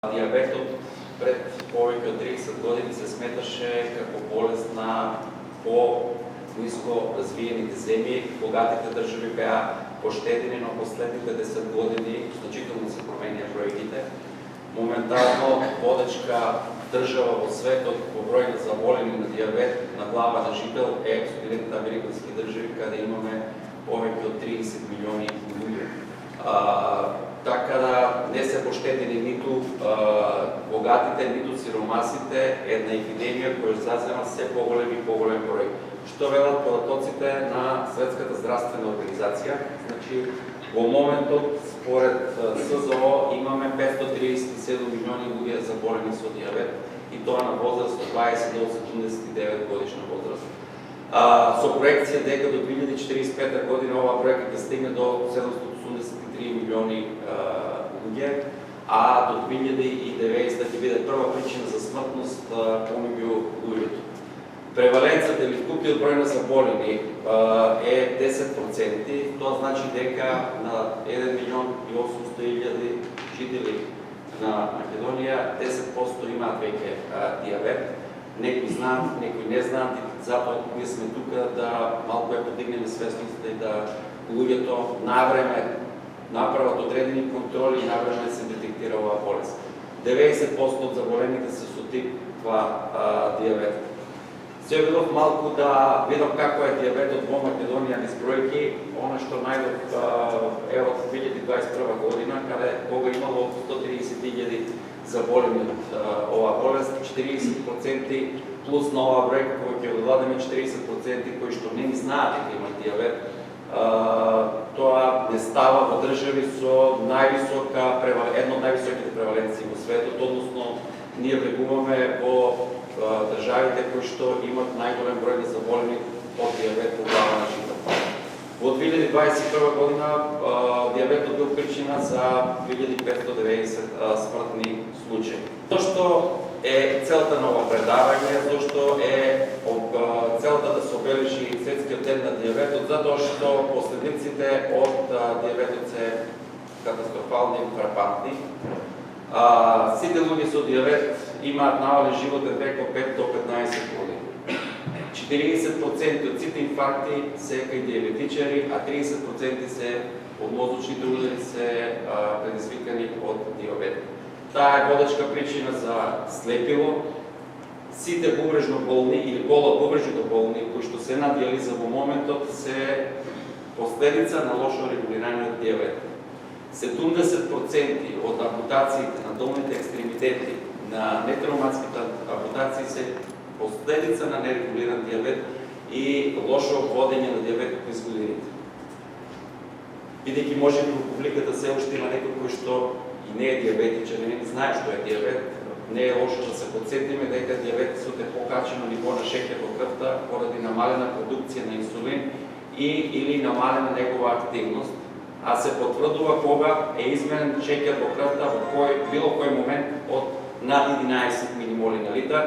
Диабетот пред повеќе од 30 години се сметаше како болест на по-ниско развиените земји. Богатите држави беа поштедени, но последните 10 години значително се променија бројките. Моментално водечка држава во светот по број на заболени на диабет на глава на жител е Соединетите американски држави, каде имаме повеќе од 30 милиони луѓе. Така да не се поштедени ниту богатите, ниту сиромасите, една епидемија која зазема се поголем и поголем број. Што велат податоците на Светската здравствена организација? Значи, во моментот, според СЗО, имаме 537 милиони луѓе заболени со диабет, и тоа на возраст од 20 до 79 годишна возраст. Со проекција дека до 2045 година оваа бројка ќе стигне до 783 милиони луѓе, а до 2090 ќе биде прва причина за смртност помеѓу луѓето. Преваленцата или вкупниот број на заболени е 10%, тоа значи дека на 1 милион и 800 илјади жители на Македонија 10% имаат веќе диабет. Некои знаат, некои не знаат, и затоа ние сме тука да малку ја подигнеме свесноста и да луѓето навреме направат одредени контроли и навреме се детектира оваа болест. 90% од заболените се со тип 2 диабет. Се видов малку да видам како е диабетот во Македонија низ бројки. Она што најдов е од 2021 година, каде кога имало 130.000 заболени од оваа болест, 40% плюс на оваа бројка која ќе додадеме 40% кои што не знаат дека имаат диабет. Тоа не става во држави со една од највисоките преваленции во светот, односно ние влегуваме во државите кои што имат најголем број на заболени од диабет по глава на жител. Во 2021 година диабетот бил причина за 2590 смртни случаи. Зошто е целта на ова предавање, зошто е целта да се обележи Светскиот ден на диабетот, затоа што последиците од диабетот се катастрофални и фрапантни. Сите луѓе со диабет имаат навален животен век од 5 до 15 години. 40% од сите инфаркти се кај диабетичари, а 30% се од мозочните удари се предизвикани од диабет. Таа е водечка причина за слепило. Сите бубрежно болни или полубубрежно болни кои што се на диализа во моментот се последица на лошо регулираниот диабет. 70% од ампутациите на долните екстремитети, на нетроматските ампутации се последица на нерегулиран диабет и лошо водење на диабетот низ годините. Бидејќи може би во публиката се уште има некој кој што и не е диабетичен, не знае што е диабет, не е лошо да се подсетиме дека диабетесот е покачено ниво на шеќер во крвта поради намалена продукција на инсулин или намалена негова активност, а се потврдува кога е изменен шеќер во крвта во било кој момент од над 11 милимоли на литар,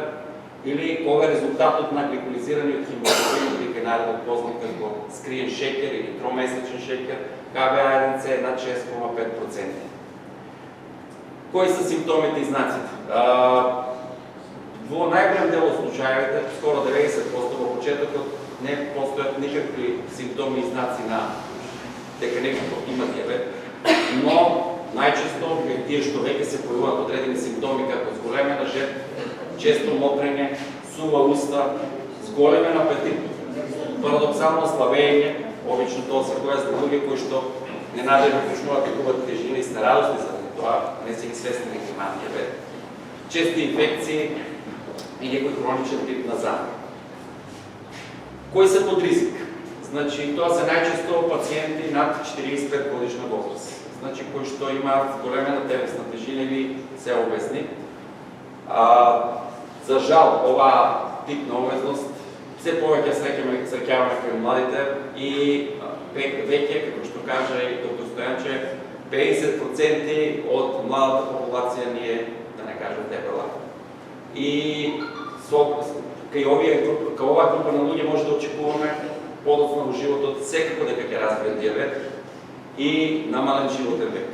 или кога резултатот на гликолизираниот хемоглобин, дека наредот познат како скриен шеќер или тромесечен шеќер, КБА1C е над 6,5%. Кои се симптомите и знаците? Во најголем дел од случаите, скоро 90% во почетокот, не постојат никакви симптоми и знаци на дека некој има диабет, но најчесто тие што веќе се појавуваат одредени симптоми како зголемена жеп, често мокрење, сува уста, зголемен апетит, парадоксално слабење, обично тоа се појави за луѓе кои што ненадежно почнуваат да губат тежина и се радосни за тоа, не се ги свесни дека имаат диабет. Чести инфекции и некој хроничен тип на замор. Кои се под ризик? Значи, тоа се најчесто пациенти над 45 годишна возраст. Значи, кои што имаат големена телесна тежина или се обезни. За жал, оваа тип на обезност се повеќе среќаваме кај младите и веќе, како што кажа и доктор Стојанче, 50% од младата популација ни е, да не кажем, дебела. И кај оваа група на луѓе може да очекуваме подоцна во животот секако дека ќе развијат диабет и намален животен век.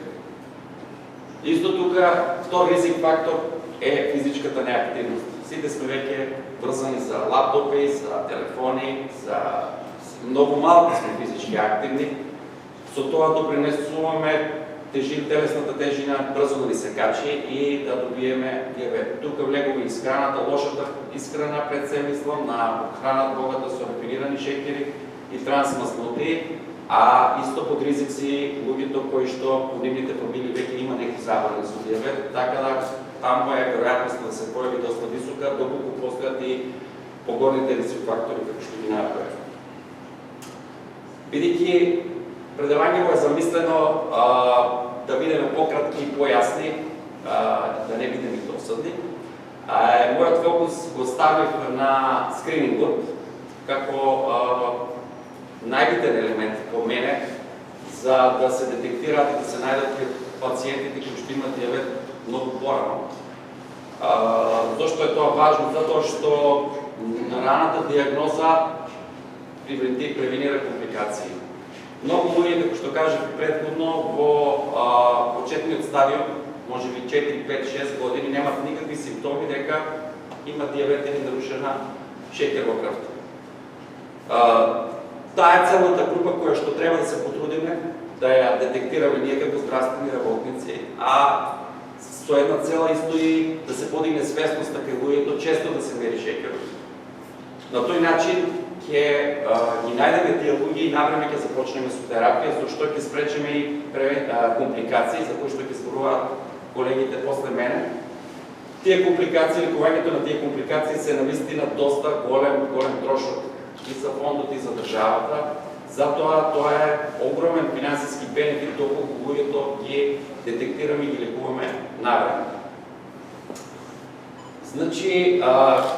Исто тук, втор ризик фактор е физичката неактивност. Сите сме веќе врзани за лаптопи, за телефони, за много малко сме физички активни. Со тоа допринесуваме телесната тежина брзо да ни се качи и да добиеме диабет. Тук влегува изхраната, лошата изхрана, пред се мислам, на храна богата со рафинирани шекери и трансмазнути, а исто под ризик си луѓето кои што по нивните фамилии веќе има некои забрани со диабет, така да таму е веројатноста да се појави доста висока, доколку постојат и погорните ризик фактори како што ги направи. Бидејќи предавањето е замислено да бидеме пократки и појасни, да не бидеме и досадни. Мојот фокус го ставив на скринингот како најбитен елемент по мене за да се детектираат и да се најдат пациентите кои што имат диабет многу порано. Зошто е тоа важно? Затоа што раната диагноза превенира компликации. Многу луѓе, како што кажав претходно, во почетниот стадиум, може би 4, 5, 6 години, немат никакви симптоми дека имат диабет или нарушена шекер во крвта. Таа е целата група која што треба да се потрудиме да ја детектираме ние како здравствени работници, а со една цела исто и да се подигне свесноста кај луѓето често да се мери шекерот. На тој начин ќе ги најдеме тие луѓе и навреме ќе започнеме со терапија, зашто ќе спречеме и компликации, за кои што ќе зборуваат колегите после мене. Тие компликации, лекувањето на тие компликации се навистина доста голем трошок и за фондот и за државата. Затоа тоа е огромен финансиски бенефит доколку луѓето ги детектираме и ги лекуваме навреме. Значи,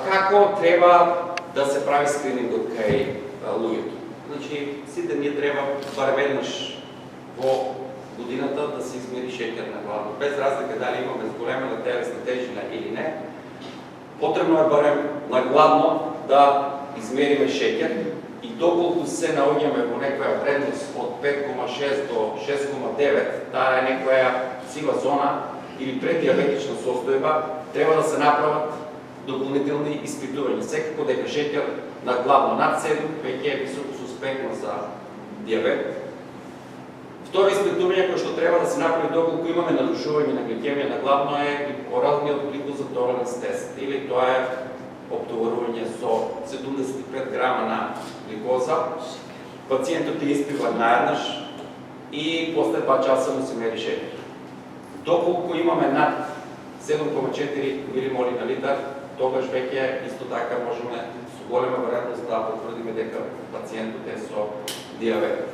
како треба да се прави скринингот кај луѓето? Значи, сите ние треба барем веднаш во годината да се измери шекер на главно, без разлика дали имаме зголемена телесна тежина или не. Потребно е барем нагладно да измериме шекер и доколку се наоѓаме во некоја вредност од 5,6 до 6,9, таа е некоја сива зона или преддиабетична состојба, треба да се направат дополнителни испитувања. Секако дека шекер нагладно над 7 веќе е високо суспектно за диабет. Второ испитување кој што треба да се направи доколку имаме нарушување на гликемија нагладно е оралниот гликозен толеранс тест, или тоа е обтоварување со 75 грама на гликоза. Пациентот ја испива наеднаш и после 2 часа му се мери шекер. Доколку имаме над 7,4 милимоли на литар, тогаш веќе исто така можеме со голема веројатност да потврдиме дека пациентот е со диабет.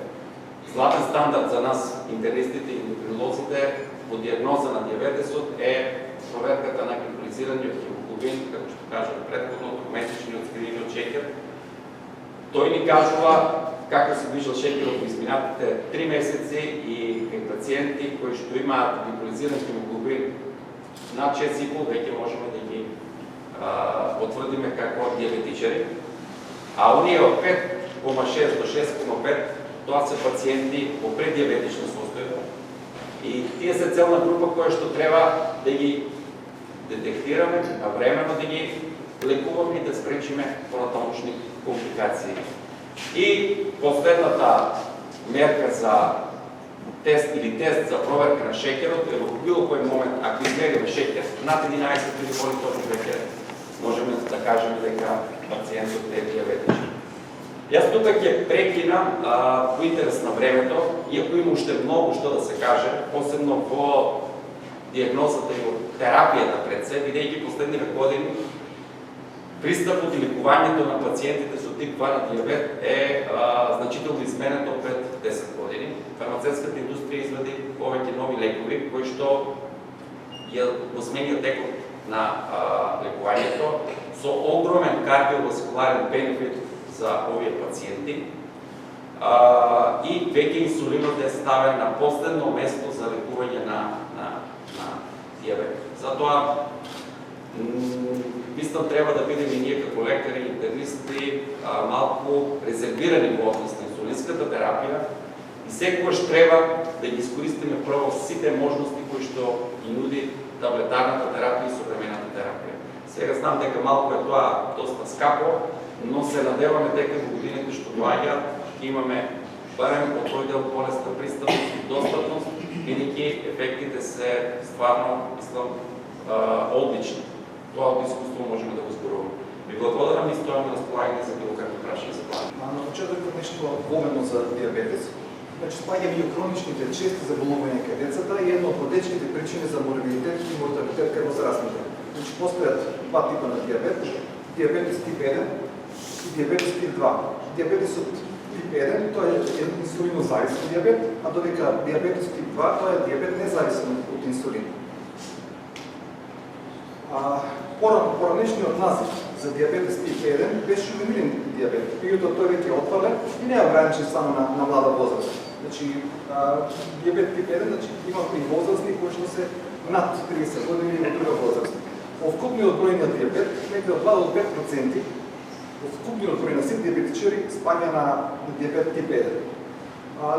Златен стандард за нас, интернистите и ендокринолозите, по диагноза на диабетесот е проверката на гликолизираниот хемоглобин, како што кажав претходно, месечниот скриниот шекер. Тој ни кажува како се движил шекерот во изминатите 3 месеци и кај пациенти кои што имаат гликолизиран хемоглобин над 6,5 веќе можеме да ги потврдиме како диабетичари. А оние од 5,6 до 6,5 тоа се пациенти во преддиабетична состојба. И тие се целна група која што треба да ги детектираме, а времено да ги лекуваме и да спречиме понатамошни компликации. И последната мерка за тест или тест за проверка на шекерот е во било кој момент, ако измериме шекер над 11 милимоли, точно веќе можеме да кажеме дека пациентот е диабетичен. Јас тука ќе прекинам во интерес на времето, иако има уште многу што да се каже, посебно во диагнозата и во терапијата пред се, бидејќи последниве години пристапот и лекувањето на пациентите со тип 2 на диабет е значително изменето пред 10 години. Фармацевската индустрија извади повеќе нови лекови, кои што ја осменија текот на лекувањето со огромен кардиоваскуларен бенефит за овие пациенти. И веќе инсулинот е ставен на последно место за лекување на диабет. Затоа мислам треба да бидеме и ние како лекари, интернисти малку резервирани во однос на инсулинската терапија И секогаш треба да ги искористиме право сите можности кои што ги нуди таблетарната терапија и современата терапија. Сега знам дека малку е тоа доста скапо, но се надеваме дека во годините што доаѓаат ќе имаме барем по тој дел полесна пристапност и достапност, бидејќи ефектите се стварно, мислам, одлични. Тоа од искуство можеме да го зборуваме. Ви благодарам и стојам на располагање за било какво прашање за това. На почетокот нешто вомено за диабетес. Значи, спаѓа меѓу хроничните чести заболувања кај децата и една од водечните причини за морбидитет и морталитет кај возрастните. Значи, постојат два типа на диабет, диабетес тип 1 и диабетес тип 2. Диабетесот тип 1 тој е инсулинозависен диабет, а додека диабетес тип 2 тој е диабет независен од инсулин. Поранешниот назив за диабетес тип 1 беше ювенилен диабет. Меѓутоа тој веќе е отпаден и не е ограничен само на млада возраст. Значи, диабет тип 1, значи, имаме и возрастни кои што се над 30 години или друга възраст. В вкупниот број на диабет, некаде од 2 до 5%, в вкупниот број на сите диабетичари спаѓа на диабет тип 1.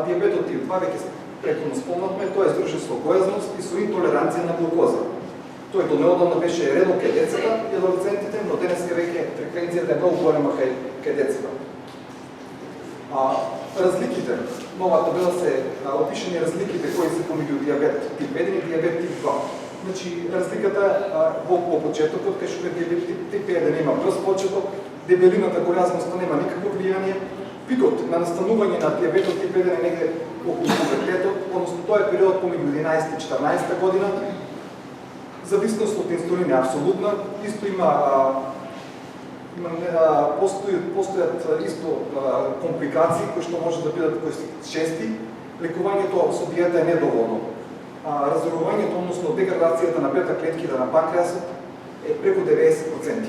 Диабетот тип 2 веќе претходно спомнавме, тоа е здружен со гојазност и со интолеранција на глукоза. Тој до неодамна беше редо кај децата и адолесцентите, но денеска веќе фреквенцијата е многу голема кај децата. Разликите, нова табела се опишени разликите кои се помеѓу диабет тип 1 и диабет тип 2. Значи, разликата во почетокот, кај што диабет тип 1 има брз почеток, дебелината, гојазноста нема никакво влијание, пикот на настанување на диабетот тип 1 е негде околу пубертетот, односно тоа е период помеѓу 11 и 14 година. Зависност од инсулин е апсолутна, исто постојат исто компликации кои што може да бидат чести. Лекувањето со диета е недоволно. Разорувањето, односно деградацијата на бета клетките на панкреасот е преку 90%.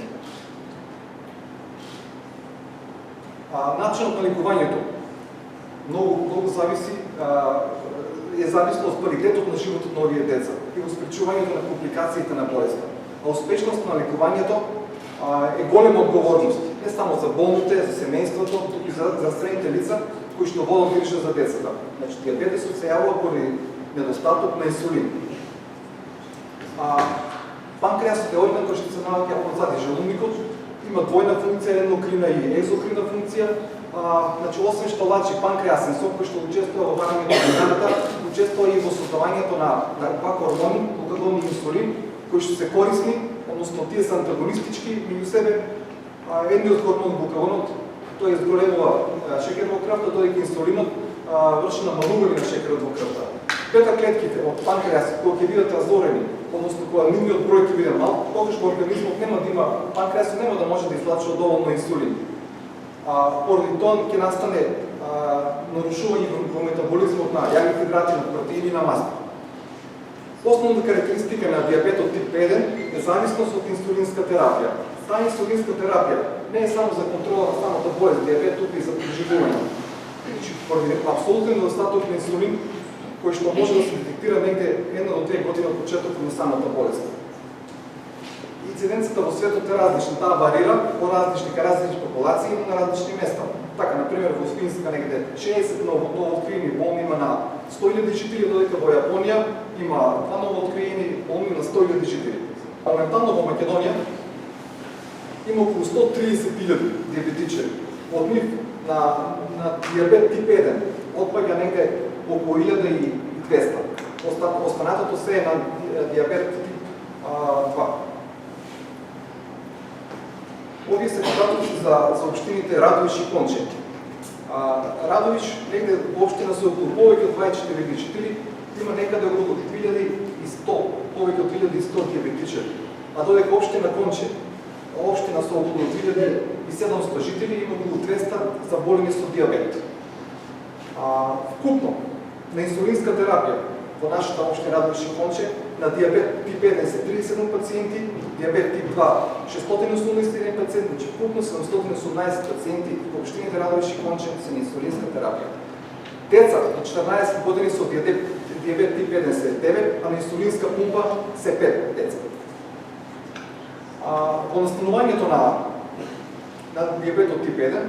Начинот на лекувањето многу зависи, е зависно од квалитетот на животот на овие деца и во спречувањето на компликациите на болеста. Успешноста на лекувањето е голема одговорност, не само за болните, за семејството, туку и за средните лица кои што водат грижа за децата. Значи, диабетесот се јавува поради недостаток на инсулин. Панкреасот е орган кој што се наоѓа позади желудникот, има двојна функција, ендокрина и екзокрина функција. Значи, освен што лачи панкреасен сок, кој што учествува во варењето на храната, учествува и во создавањето на два хормони, глукагон и инсулин, кои што се корисни, односно тие се антагонистички меѓу себе. Едниот хормон, глукагонот, тој изголемува шекер во крвта, додека инсулинот врши намалување на шекерот во крвта. Бета клетките од панкреасот, кои ќе бидат разорени, односно кога нивниот број ќе биде мал, тогаш во организмот нема да има, панкреасот нема да може да излачува доволно инсулин. Поради тоа ќе настане нарушување во метаболизмот на јагни хидрати, на протеини и на масли. Основната карактеристика на диабетот тип 1 е зависност од инсулинска терапија. Таа инсулинска терапија не е само за контрола на самата болест, диабет, туку и за преживување. Поради апсолутен недостаток на инсулин, кој што може да се детектира негде 1 до 2 години од почетокот на самата болест. Инциденцията во светот е различна, таа варира по различни популации на различни места. Така, например, во Финска негде 60 новооткриени болни има на 100.000 жители, додека во Јапонија има 2 новооткриени болни на 100.000 жители. Моментално во Македонија има околу 130.000 диабетичари. Од нив на диабет тип 1 отпаѓа негде околу 1200. Останатото се е на диабет тип 2. Овие се податоци за општините Радовиш и Конче. Радовиш негде во општина се околу повеќе од 24.000 жители, има некаде околу 2100, повеќе од 2100 диабетичари. А додека општина Конче, општина со околу 2700 жители, има околу 200 заболени со диабет. Вкупно на инсулинска терапија во нашата општина Радовиш и Конче на диабет тип 1 се 37 пациенти, диабет тип 2 681 пациенти, значи вкупно 718 пациенти во општините Радовиш и Конче се на инсулинска терапија. Деца до 14 години со диабет тип 1 се 9, а на инсулинска пумпа се 5 деца. Во настанувањето на диабетот тип 1,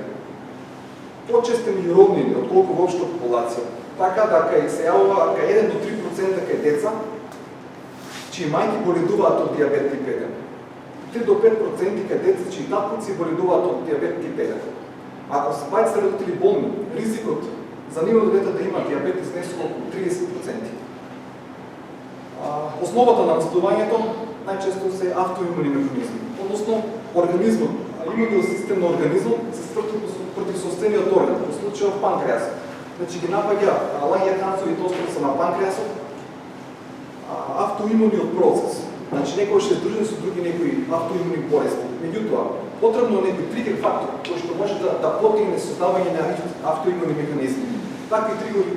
почесто меѓу роднини, отколку во општа популација. така да кај се јавува кај 1 до 3% кај деца, чии мајки боледуваат од диабет тип 1. 3 до 5% кај деца, чии татковци боледуваат од диабет тип 1. Ако се бајците родители болни, ризикот за нивното дете да има диабет изнесува околу 30%. Основата на наследувањето најчесто се автоимуни механизми, односно организмот, имунниот систем на организмот се сврти против собствениот орган, во случајот панкреасот. Значи ги напаѓа лангерхансовите острови се на панкреасот, автоимуниот процес. Значи некој ще здружен со други некои автоимуни болести. Меѓутоа, потребно е некој тригер фактор кој што може да потигне создавање на автоимуни механизми. Такви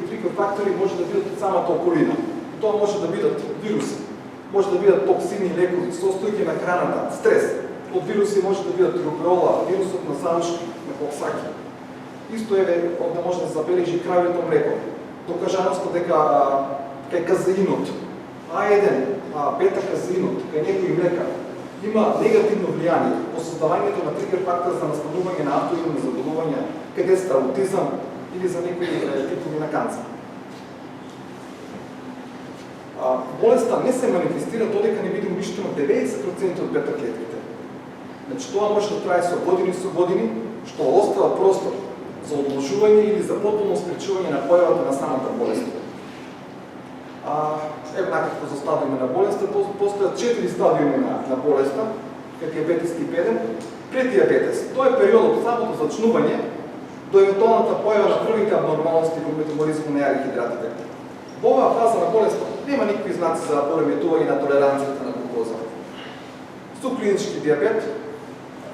тригер фактори може да бидат самата околина. Тоа може да бидат вируси, може да бидат токсини, лекови, состојки на храната, стрес. Од вируси може да бидат рубеола, вирусот на замшки, на коксаки. Исто е да може да забележи кравјето млеко. Докажаноста дека кај казеинот, А1, бета-казеинот, кај некои млека, има негативно влијание по создавањето на тригер фактор за настанување на автоимуни заболувања, кај децата аутизам или за некои типови на канцер. Болеста не се манифестира додека не биде уништено 90% од бета-клетките. Значи тоа може да трае со години, што остава простор за одложување или за потполно спречување на појавата на самата болест. Ево накратко за стадиуми на болеста, постојат 4 стадиуми на болеста, кај диабетес тип 1. Преддиабетес, тоа е периодот од самото зачнување до евентуалната појава на првите абнормалности во метаболизмот на јагихидратите. Во оваа фаза на болеста нема никакви знаци за пореметување на толеранцијата на глукоза. Субклинички диабет,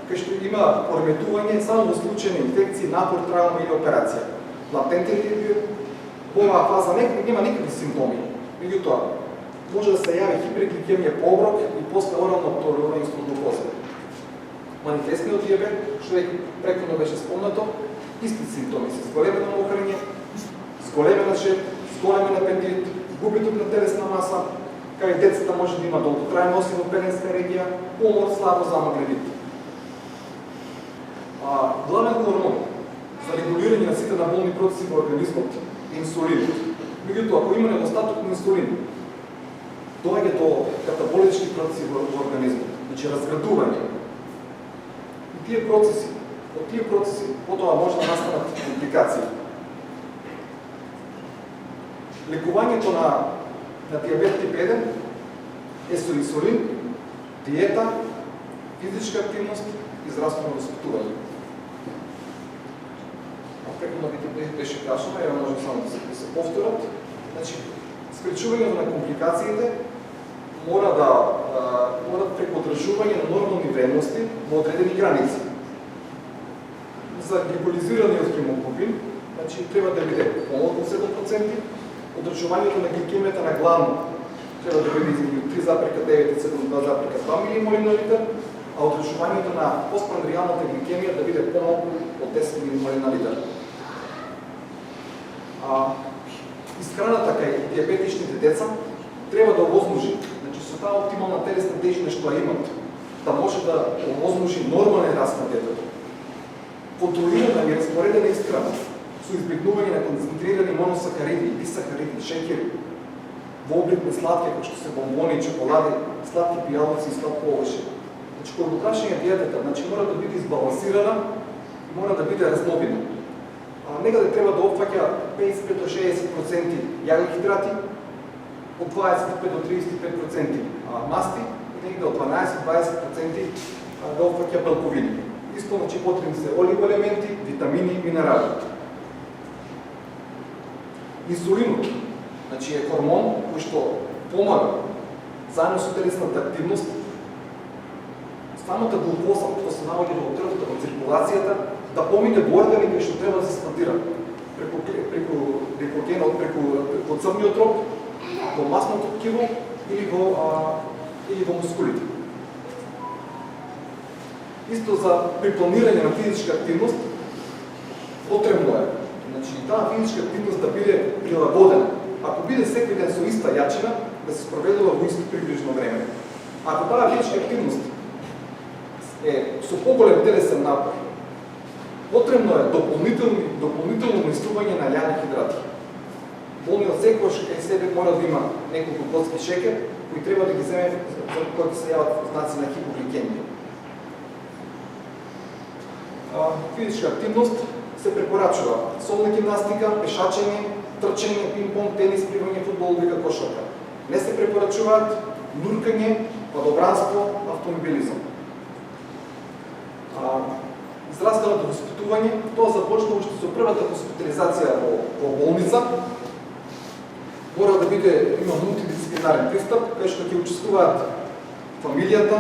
кај што има пореметување само во случај на инфекција, напор, травма или операција. Латентен диабет, во оваа фаза нема никакви симптоми. Меѓутоа, може да се јави хипергликемија по оброк и после орално толерирање со глукоза. Манифестниот диабет, што претходно беше спомнато, исти симптоми се зголемено мокрење, зголемена жеп, зголемен апетит, губиток на телесна маса, кај децата може да има долготрајна осино-пеленска регија, умор, слабо замагледит. Главен хормон за регулирање на сите наболни процеси во организмот е инсулинот. Меѓутоа, ако има недостаток на инсулин, доаѓа до катаболички процеси во организмот, значи разградување. И тие процеси, потоа може да настанат компликации. Лекувањето на диабет тип 1 е со инсулин, диета, физичка активност и здравствено воспитување. Претходно беше кажано, ево може само да се повторат. Значи, спречувањето на компликациите мора преку одржување на нормални вредности во одредени граници. За гликолизираниот хемоглобин, значи треба да биде помалку од 7%, одржувањето на гликемијата на главно треба да биде измеѓу 3,9 и 7,2 милимоли на литар, а одржувањето на постпрандријалната гликемија да биде помалку од 10 милимоли на литар. Исхраната кај диабетичните деца треба да овозможи, значи со таа оптимална телесна тежина што ја имат, да може да овозможи нормален раст на детето. Контролирана и распоредена исхрана со избегнување на концентрирани моносакариди, дисакариди, шеќери, во облик на сладки, како што се бомбони, чоколади, сладки пијалци и сладко овоше. Значи, кога го прашање диетата, значи мора да биде избалансирана и мора да биде разнобина. Некаде треба да опфаќа 55 до 60% јагохидрати, од 25 до 35% масти и некаде од 12-20% да опфаќа белковини. Исто, значи, потребни се оливоелементи, витамини и минерали. Инсулинот, значи, е хормон кој што помага заедно со телесната активност, самата глукоза што се наоѓа во крвта, во циркулацијата, да помине во органи кои што треба да се складира преку гликогенот, преку црниот дроб, во масното ткиво или во мускулите. Исто за при планирање на физичка активност потребно е, значи, таа физичка активност да биде прилагодена. Ако биде секој ден со иста јачина, да се спроведува во исто приближно време. Ако таа физичка активност е со поголем телесен напор, потребно е дополнително уместување на јагохидрати. болниот секогаш кај себе мора да има неколку коцки шекер кои треба да ги земе за кои се јават знаци на хипогликемија. Физичка активност се препорачува солна гимнастика, пешачење, трчање, пинг-понг, тенис, пливање, фудбал, лига, кошарка. Не се препорачуваат нуркање, падобранство, автомобилизам. Здравственото воспитување, тоа започна уште со првата хоспитализација во болница. Мора да има мултидисциплинарен пристап, кај што ќе учествуваат фамилијата,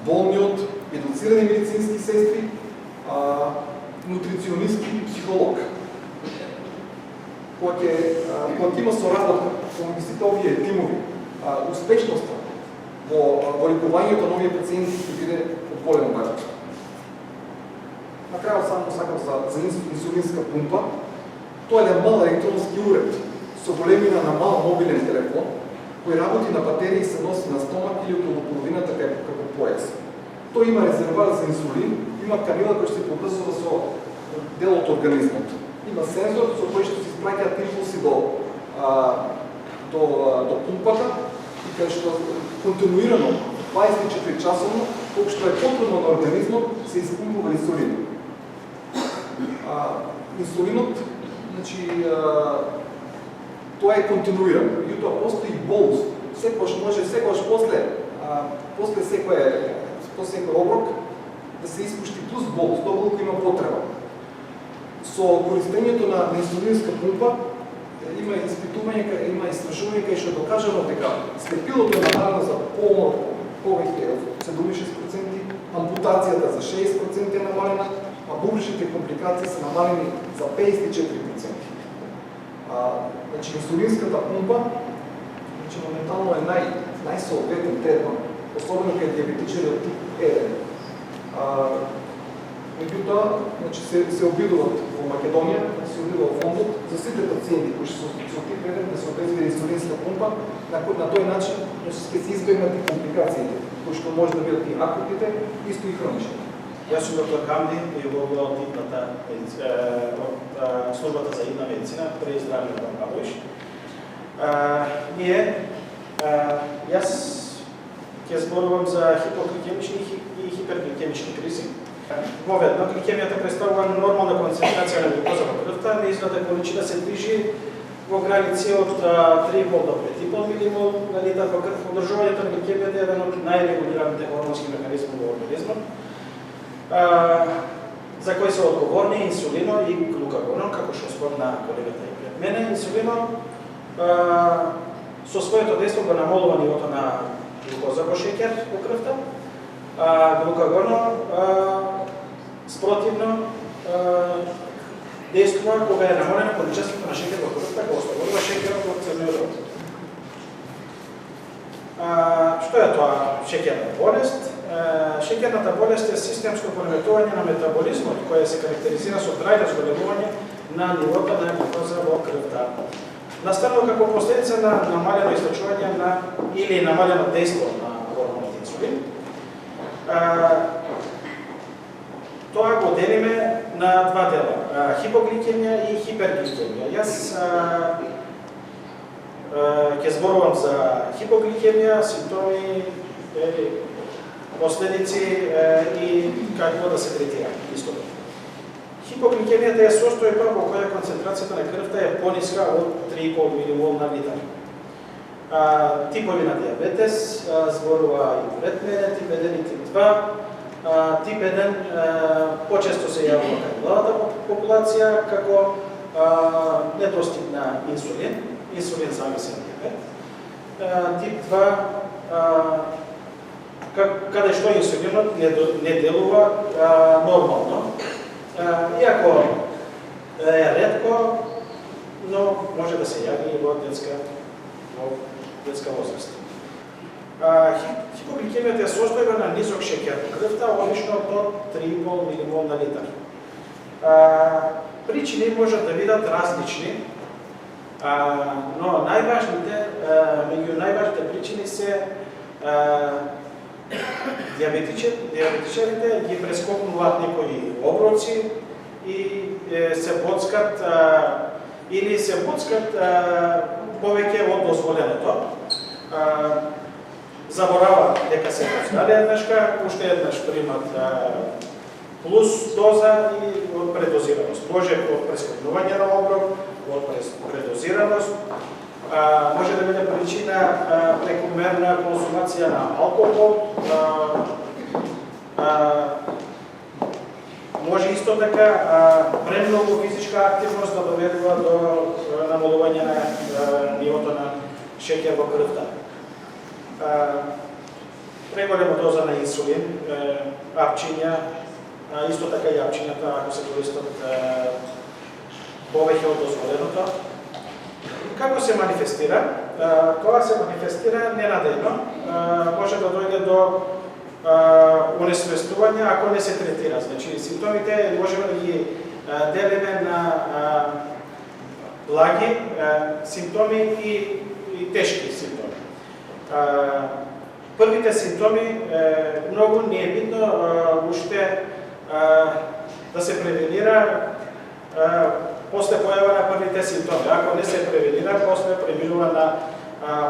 болниот, едуцирани медицински сестри, нутриционист и психолог. Кога ќе има соработка помеѓу сите овие тимови, успешноста во лекувањето на овие пациенти ќе биде од големо важност. На крајот само сакам за инсулинска пумпа. Тоа е еден мал електронски уред со големина на мал мобилен телефон, кој работи на батерија и се носи на стомак или околу половината како пояс. Тој има резервоар за инсулин, има канила која се поврзува со дел од организмот. Има сензор со кој што се испраќаат импулси до пумпата и кај што континуирано 24 часовно, колку што е потребно на организмот, се испумпува инсулин. Инсулинот, значи, тоа е континуирано. Меѓутоа постои болус. Секогаш може, после секој оброк да се испушти плюс болус, тоа колку има потреба. Со користењето на инсулинска пумпа има испитување, има истражување кај што е докажано дека степилото е намалено за повеќе од 76%, ампутацијата за 60% е намалена, а бубречните компликации се намалени за 54%. Значи, инсулинската пумпа моментално е најсоодветен третман, особено кај диабетичари од тип 1. Меѓутоа, се обидуваат во Македонија, се обидува фондот за сите пациенти кои што со тип 1 да се обезбеди инсулинска пумпа, на тој начин ќе се избегнат и компликациите, кои што може да бидат и акутните, исто и хронични. Јас сум доктор Камди и во од службата за идна медицина при здравје на Павлович. Јас ќе зборувам за хипогликемични и хипергликемични кризи. Поведно, гликемијата представува нормална концентрација на глукоза во крвта, неизната количина се движи во граници од 3,5 до 5,5 милимол на литар во крв. Одржувањето на гликемијата е еден од најрегулираните хормонски механизми во организмот, за кои се одговорни инсулино и глукагоно, како што спомна колегата и пред мене. Инсулино со своето дејство го намалува нивото на глукоза во шеќер во крвта, глукагоно спротивно действува кога е намалена количеството на шеќер во крвта, го ослободува шеќерот од црниот род. Што е тоа шеќерна болест? Шеќерната болест е системско пореметување на метаболизмот, кој се карактеризира со трајно зголемување на нивото на глукоза во крвта. Настанува како последица на намалено излучување или намалено дејство на хормонот инсулин. Тоа го делиме на два дела, хипогликемија и хипергликемија. Јас ќе зборувам за хипогликемија, симптоми, последици и како да се третира истото. Хипогликемијата е состојба во која концентрацијата на крвта е пониска од 3,5 милимол на литар. Типови на диабетес зборува и пред мене, тип 1 и тип 2. Тип 1 почесто се јавува кај младата популација како недостиг на инсулин зависен диабет. Тип 2 каде што инсулинот не делува нормално, иако е ретко, но може да се јави и во детска возраст. Хипогликемијата е состојба на низок шеќер во крвта, обично до 3,5 милимол на литар. Причини можат да бидат различни, но меѓу најважните причини се диабетичарите ги прескокнуваат некои оброци и се боцкат или се буцкат повеќе од дозволеното. Заборават дека се буцкале еднашка, уште еднаш примат плюс доза и од предозираност. Може од прескокнување на оброк, од предозираност, може да биде причина прекомерна консумација на алкохол, може исто така премногу физичка активност да доведува до намалување на нивото на шеќер во крвта. Преголема доза на инсулин, апчиња, исто така и апчињата ако се користат повеќе од дозволеното. Како се манифестира? Тоа се манифестира ненадејно, може да дојде до унесвестување ако не се третира. Значи, симптомите можеме да ги делиме на благи симптоми и тешки симптоми. Првите симптоми многу не е битно уште да се превенира после појава на првите симптоми. Ако не се превенира, после преминува на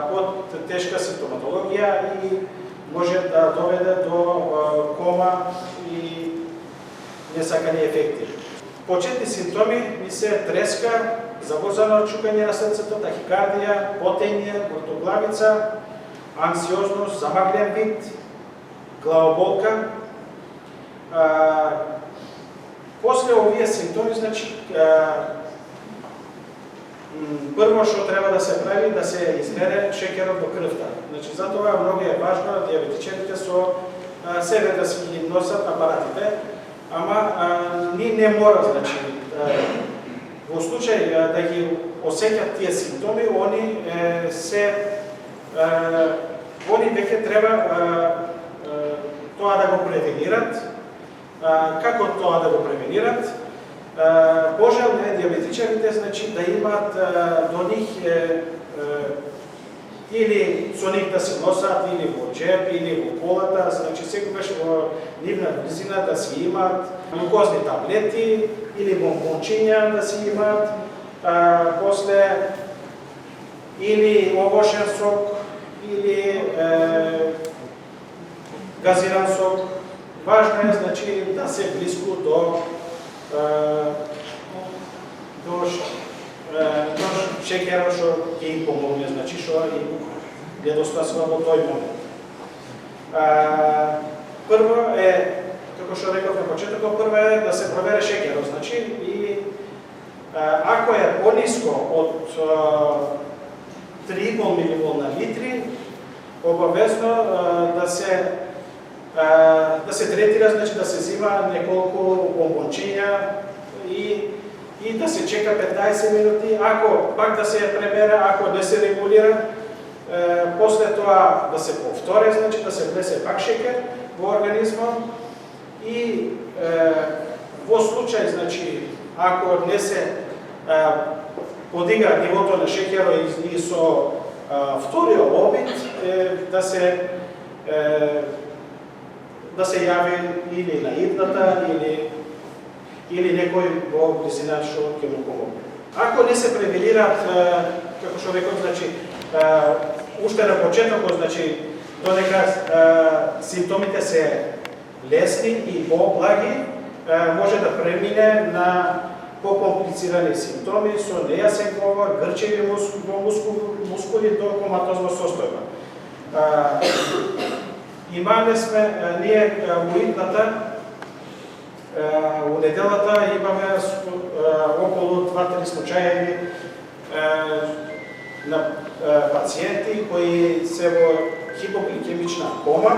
под-тешка симптоматологија и може да доведе до кома и несакани ефекти. Почетни симптоми ми се треска, забрзано чукање на срцето, тахикардија, потење, вртоглавица, анксиозност, замаглен вид, главоболка. После овие симптоми, значи, прво што треба да се прави, да се измере шеќерот во крвта. Значи, затоа многу е важно диабетичарите со себе да си ги носат апаратите, ама ние не мора, значи, во случај да ги осеќат тие симптоми, они веќе треба тоа да го превенират. Како тоа да го превенират? Пожелно е диабетичарите, значи, да имат до нив или со нив да се носат, или во джеб, или во колата, значи секогаш во нивна близина да си имат глукозни таблети или бомбончиња да си имат, после или овошен сок, или газиран сок. Важно е, значи, да се близко до шеќерот што ќе им помогне, значи што им недостасува во тој момент. Прво е, како што реков на почетокот, прво е да се провере шеќерот, значи, и ако е пониско од 3,5 мл на литри, обавезно да се третира, значи да се зима неколку бомбончиња и да се чека 15 минути, ако пак да се премера, ако не се регулира, после тоа да се повтори, значи да се внесе пак шеќер во организмот и во случај, значи, ако не се подига нивото на шеќерот и со вториот обид, да се јави или на идната, или некој во близина што ќе му помогне. Ако не се превенираат, како што реков, значи, уште на почетокот, значи, додека симптомите се лесни и поблаги, може да премине на покомплицирани симптоми со нејасен говор, грчеви мускули до коматозна состојба. Имаме сме, ние во идната, у неделата имаме околу 2-3 случаи на пациенти кои се во хипогликемична кома.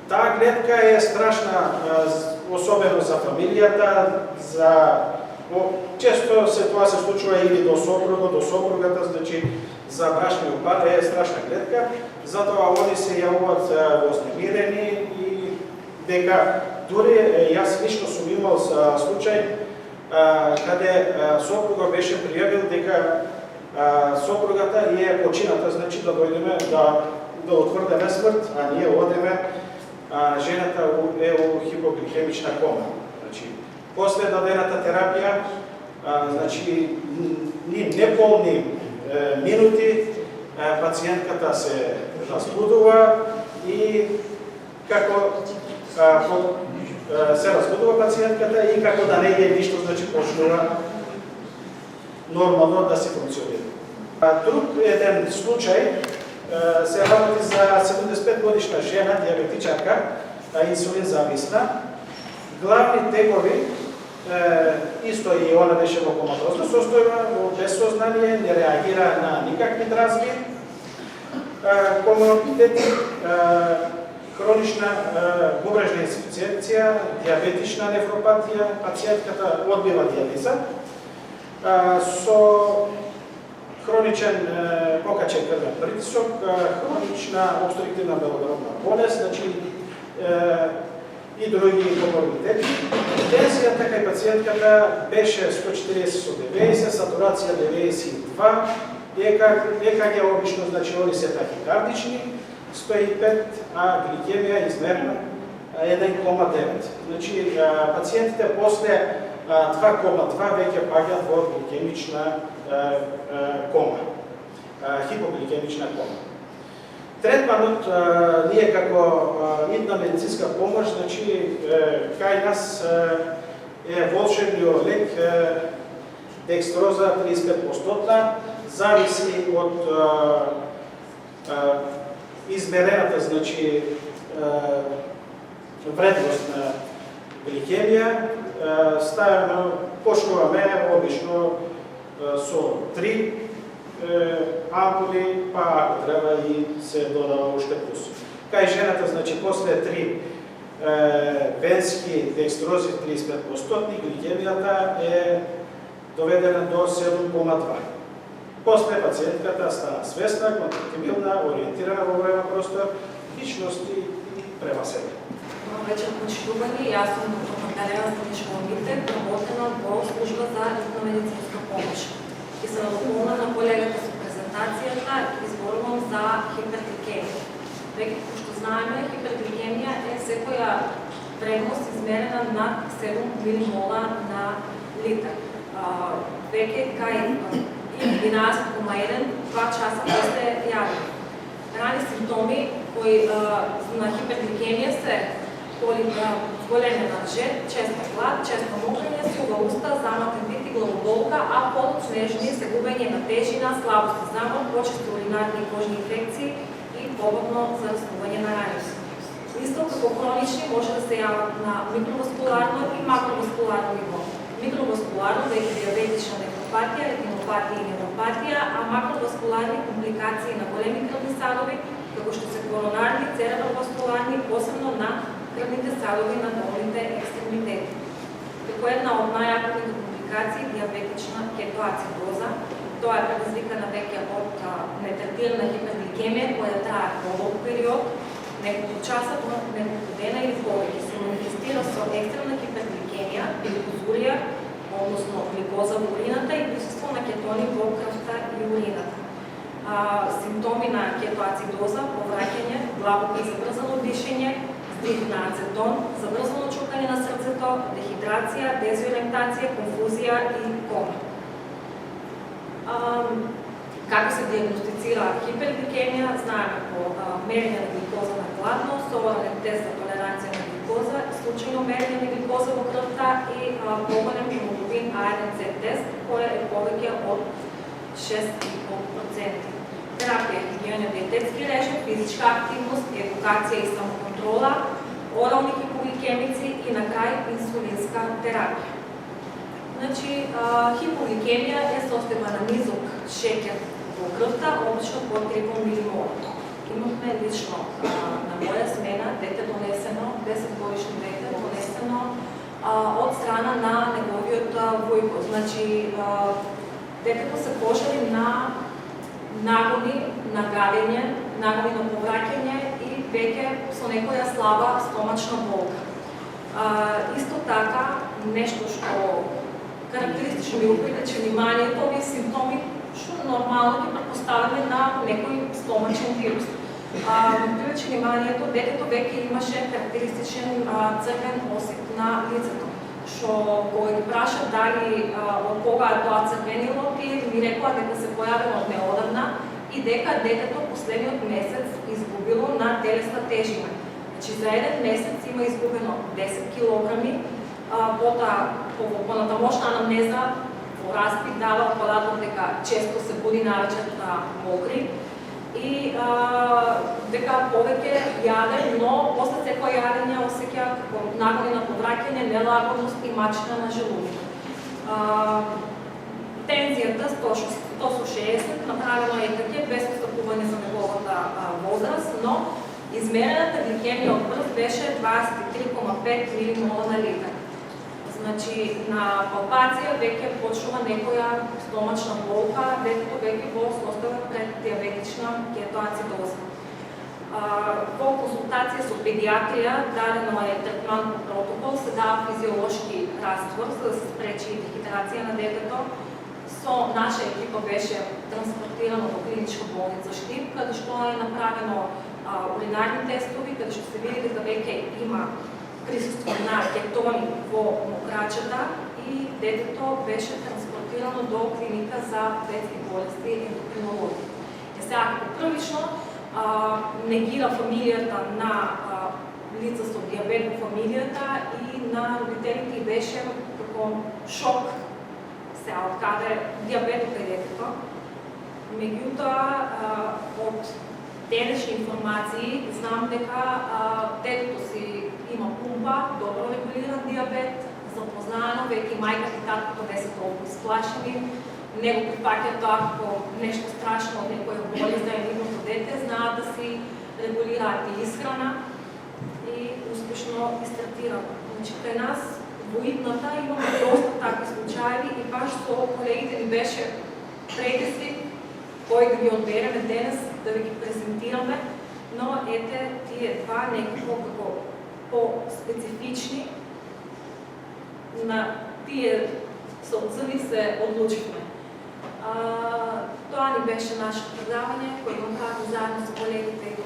Таа гледка е страшна, особено за фамилијата, често тоа се случува или до сопругата, значи за брачниот пар е страшна гледка, затоа они се јавуваат вознемирени и дека дури јас лично сум имал случај каде сопруга беше пријавил дека сопругата е почината, значи да дојдеме да утврдиме смрт, а ние одеме, жената е во хипогликемична кома. Значи, После дадената терапија, значи неполни минути, пациентката се разбудува и како се разбудува пациентката и како да не е ништо, значи почнува нормално да се функционира. Друг еден случај се работи за 75 годишна жена, диабетичарка, инсулин зависна. Главни тегови, исто и она беше во коматозно состојба, во безсознание, не реагира на никакви дразги, коморбидити, хронична бубрежна инсуфициенција, диабетична нефропатија, пациентката одбива диализа, со хроничен покачен крвен притисок, хронична обструктивна белодробна болест, значи и други коморбидити. Тензијата кај пациентката беше 140/90, сатурација 92, ЕКГ обично, значи они се тахикардични, 105, а гликемија измерена 1,9. Значи пациентите после 2,2 веќе паѓаат во гликемична кома, хипогликемична кома. Третманот, ние како идна медицинска помош, значи кај нас е волшебниот лек декстроза 35%, зависи од измерената, значи вредност на гликемија. Почнуваме обично со 3 ампули, па ако треба и се додава уште плюс. Кај жената, значи, после 3 венски декстрози 35%, гликемијата е доведена до 7,2. После пациентката стана свесна, контрактибилна, ориентирана во време простор, личности и према себе. Вече почитувани, јас сум доктор Наталија Станишковите, работена во служба за hitna медицинска помош. И се надловна на колегата со презентацијата, изборувам за хипергликемија. Веќе, што знаеме, хипергликемија е секоја вредност измерена над 7 милимола на литар. Веќе кај 11,1 2 часа после јави. Рани симптоми кои на хипергликемија се големена жет, честа глад, често мокрење, сува уста, заматен вид и главоболка, а подоцнежни се губење на тежина, слабост и замор, почести уринарни и кожни инфекции и побавно зараснување на раници. Исто како хронични може да се јават на микроваскуларно и макроваскуларно ниво. Микроваскуларно веќе диабетична нефропатија, ретинопатија и невропатија, а макроваскуларни компликации на големи крвни садови, како што се коронарни, цереброваскуларни, посебно на крвните садови на долните екстремитети. Како една од најакутните компликации диабетична кетоацидоза, тоа е предизвикана веќе од нетретирана хипергликемија која трае подолг период, неколку часа до неколку дена или повеќе. Се манифестира со екстремна хипергликемија, гликозурија, односно гликоза во урината и присуство на кетони во крвта и урината. Симптоми на кетоацидоза, повраќање, главока и забрзано дишење, здив на ацетон, забрзано чукање на срцето, дехидрација, дезориентација, конфузија и кома. Како се диагностицира хипергликемија? Знаеме по мерење на гликоза на гладно, соборен тест за толеранција на гликоза, случајно мерење на гликоза во крвта и поголем хемоглобин A1C тест, кој е повеќе од 6,5%. Терапија, хигиена, диететски режим, физичка активност, едукација и самоконтрола, орални хипогликемици и на крај инсулинска терапија. Значи, хипогликемија е состојба на низок шеќер во крвта, обично под 3 милимола. Имавме лично на моја смена дете донесено, 10-годишно дете донесено од страна на неговиот војко. Значи, детето се пожали на нагони на гадење, нагони на повраќање и веќе со некоја слаба стомачна болка. Исто така, нешто што карактеристично ми уприличи вниманието, овие симптоми што нормално ги претпоставяме на некој стомачен вирус. Приличи вниманието, детето веќе имаше карактеристичен црвен осип на лицето, што кога ги прашав дали од кога е тоа црвенило, тие ми рекоа дека се појавило од неодамна и дека детето последниот месец изгубило на телесна тежина. Значи за еден месец има изгубено 10 килограми, потоа по понатамошна анамнеза во разпит дава податок дека често се буди навечерта мокри и дека повеќе јаде, но после секој јадење осеќа како нагони на повраќање, нелагодност и мачка на желудок. Тензијата 160, направено е ЕКГ без постапување за неговата возраст, но измерената гликемија од прв беше 23,5 милимола на литар. Значи, на палпација веќе почнува некоја стомачна болка, детето веќе во состава пред диабетична кетоацидоза. Во консултација со педиатрија дадено е третман по протокол, се дава физиолошки раствор за да се спречи дехидрација на детето. Со наша екипа беше транспортирано во клиничка болница Штип, каде што е направено уринарни тестови, каде што се види дека веќе има присуство на кетони во мокрачата и детето беше транспортирано до клиника за детски болести ендокринологи. Сега, првично негира фамилијата на лица со диабет во фамилијата и на родителите и беше како шок сега од каде диабетот е детето. Меѓутоа, од денешни информации знам дека детето си има пумпа, добро регулиран диабет, запознаено, веќе мајката и таткото не се толку сплашени, не го припаќаат тоа како нешто страшно од некоја болест да е нивното дете, знаат да си регулираат и исхрана и успешно истратираат. Значи, кај нас во идната имаме доста такви случаи и баш со колегите ни беше предизвик кој да ги одбереме денес, да ви ги презентираме, но ете тие два некако како по-специфични на тие соци се одлучивме. Тоа ни беше нашето предавање, кој го направи заедно со колегите и